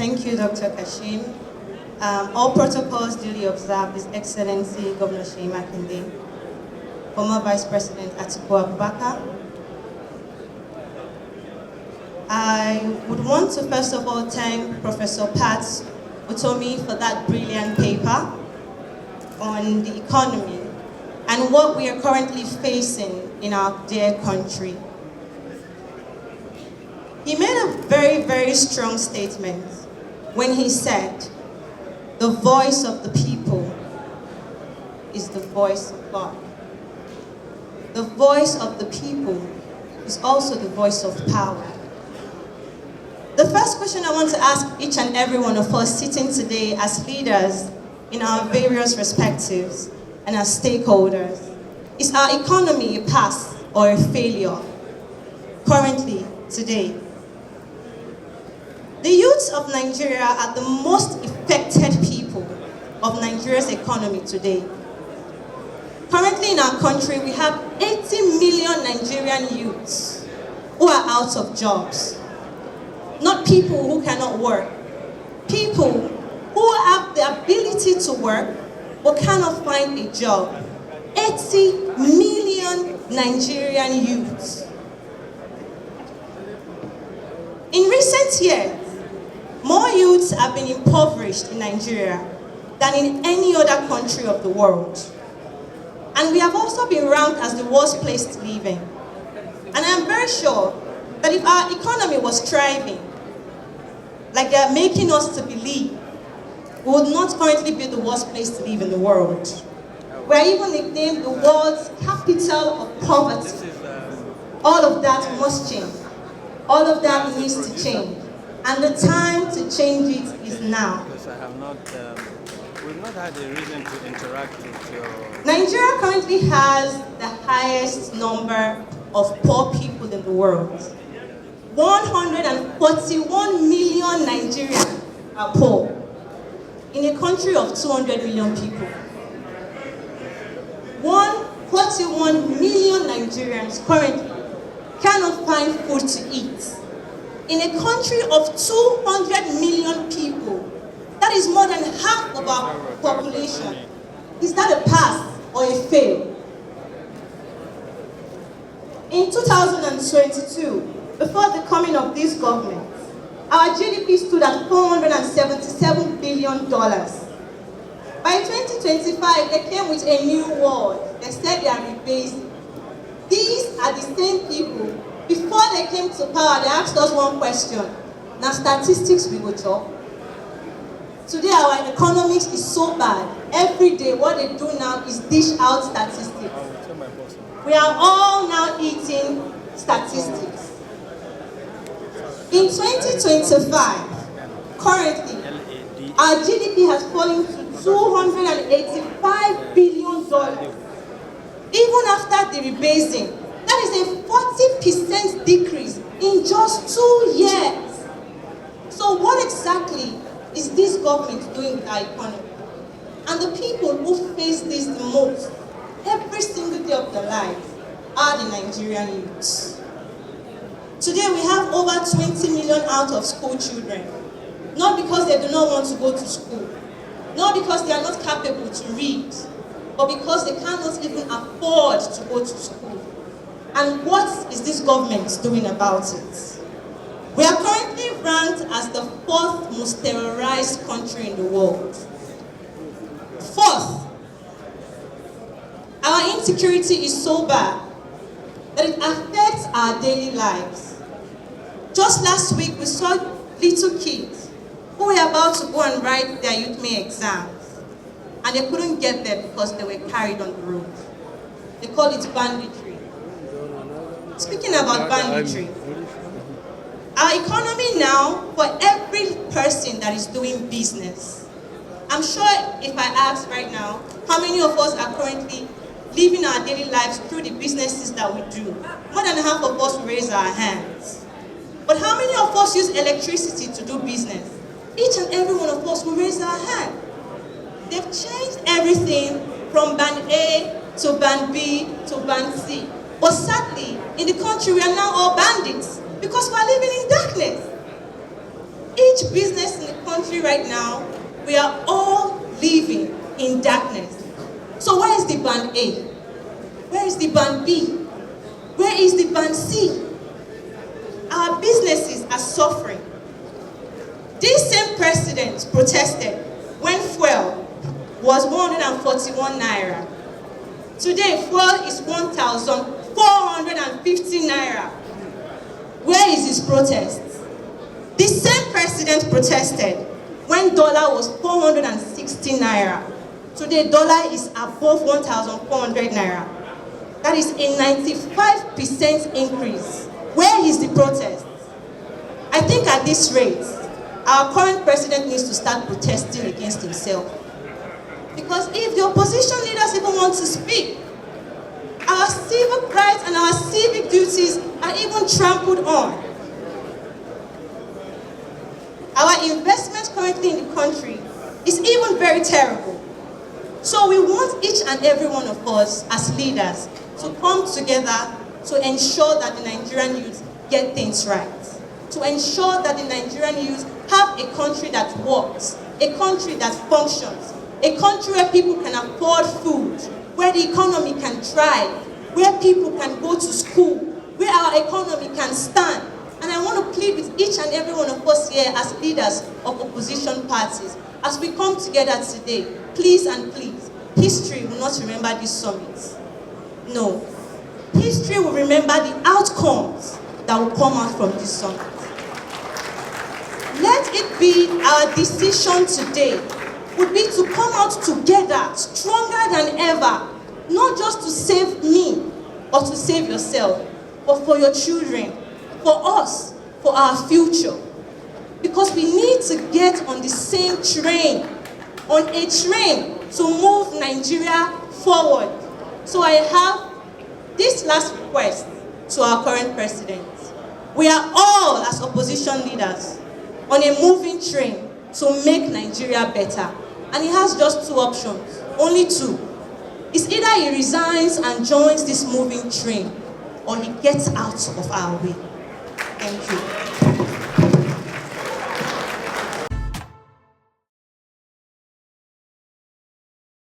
Thank you, Dr. Kashim. All protocols duly observed, His Excellency Governor Sheyi Makinde, former Vice President Atiku Abubakar. I would want to first of all thank Professor Pat Utomi for that brilliant paper on the economy and what we are currently facing in our dear country. He made a very, very strong statement when he said, the voice of the people is the voice of God. The voice of the people is also the voice of power. The first question I want to ask each and every one of us sitting today as leaders in our various respectives and as stakeholders, is our economy a pass or a failure currently, today? The youths of Nigeria are the most affected people of Nigeria's economy today. Currently in our country, we have 80 million Nigerian youths who are out of jobs. Not people who cannot work. People who have the ability to work but cannot find a job. 80 million Nigerian youths. In recent years, more youths have been impoverished in Nigeria than in any other country of the world. And we have also been ranked as the worst place to live in. And I am very sure that if our economy was thriving, like they are making us to believe, we would not currently be the worst place to live in the world. We are even nicknamed the world's capital of poverty. All of that must change. All of that needs to change. And the time to change it is now. Because I have not, we've not had a reason to interact with your... Nigeria currently has the highest number of poor people in the world. 141 million Nigerians are poor in a country of 200 million people. 141 million Nigerians currently cannot find food to eat. In a country of 200 million people, that is more than half of our population. Is that a pass or a fail? In 2022, before the coming of this government, our GDP stood at $477 billion. By 2025, they came with a new word. They said they are rebasing. These are the same people. Before they came to power, they asked us one question. Now statistics we will talk. Today our economics is so bad. Every day what they do now is dish out statistics. We are all now eating statistics. In 2025, currently, our GDP has fallen to $285 billion. Even after the rebasing, that is a 40% decrease in just 2 years. So what exactly is this government doing with our economy? And the people who face this the most, every single day of their lives, are the Nigerian youths. Today we have over 20 million out of school children. Not because they do not want to go to school, not because they are not capable to read, but because they cannot even afford to go to school. And what is this government doing about it? We are currently ranked as the 4th most terrorized country in the world. 4th. Our insecurity is so bad that it affects our daily lives. Just last week, we saw little kids who were about to go and write their UTME exams, and they couldn't get there because they were carried on the road. They call it banditry. Speaking about banditry, our economy now, for every person that is doing business, I'm sure if I ask right now, how many of us are currently living our daily lives through the businesses that we do? More than half of us raise our hands. But how many of us use electricity to do business? Each and every one of us will raise our hand. They've changed everything from band A to band B to band C. But sadly, in the country, we are now all bandits because we are living in darkness. Each business in the country right now, we are all living in darkness. So where is the band A? Where is the band B? Where is the band C? Our businesses are suffering. This same president protested when fuel was 141 naira. Today, fuel is 1,450 naira. Where is his protest? The same president protested when dollar was 460 naira. Today, dollar is above 1,400 naira. That is a 95% increase. Where is the protest? I think at this rate, our current president needs to start protesting against himself. Because if the opposition leaders even want to speak, our civic rights and our civic duties are even trampled on. Our investment currently in the country is even very terrible. So we want each and every one of us as leaders to come together to ensure that the Nigerian youth get things right. To ensure that the Nigerian youth have a country that works, a country that functions, a country where people can afford food, where the economy can thrive, where people can go to school, where our economy can stand. And I want to plead with each and every one of us here as leaders of opposition parties, as we come together today, please and please, history will not remember this summit. No. History will remember the outcomes that will come out from this summit. Let it be our decision today would be to come out together, stronger than ever, not just to save me or to save yourself, but for your children, for us, for our future. Because we need to get on the same train, on a train to move Nigeria forward. So I have this last request to our current president. We are all, as opposition leaders, on a moving train to make Nigeria better. And he has just two options, only two. It's either he resigns and joins this moving train, or he gets out of our way. Thank you.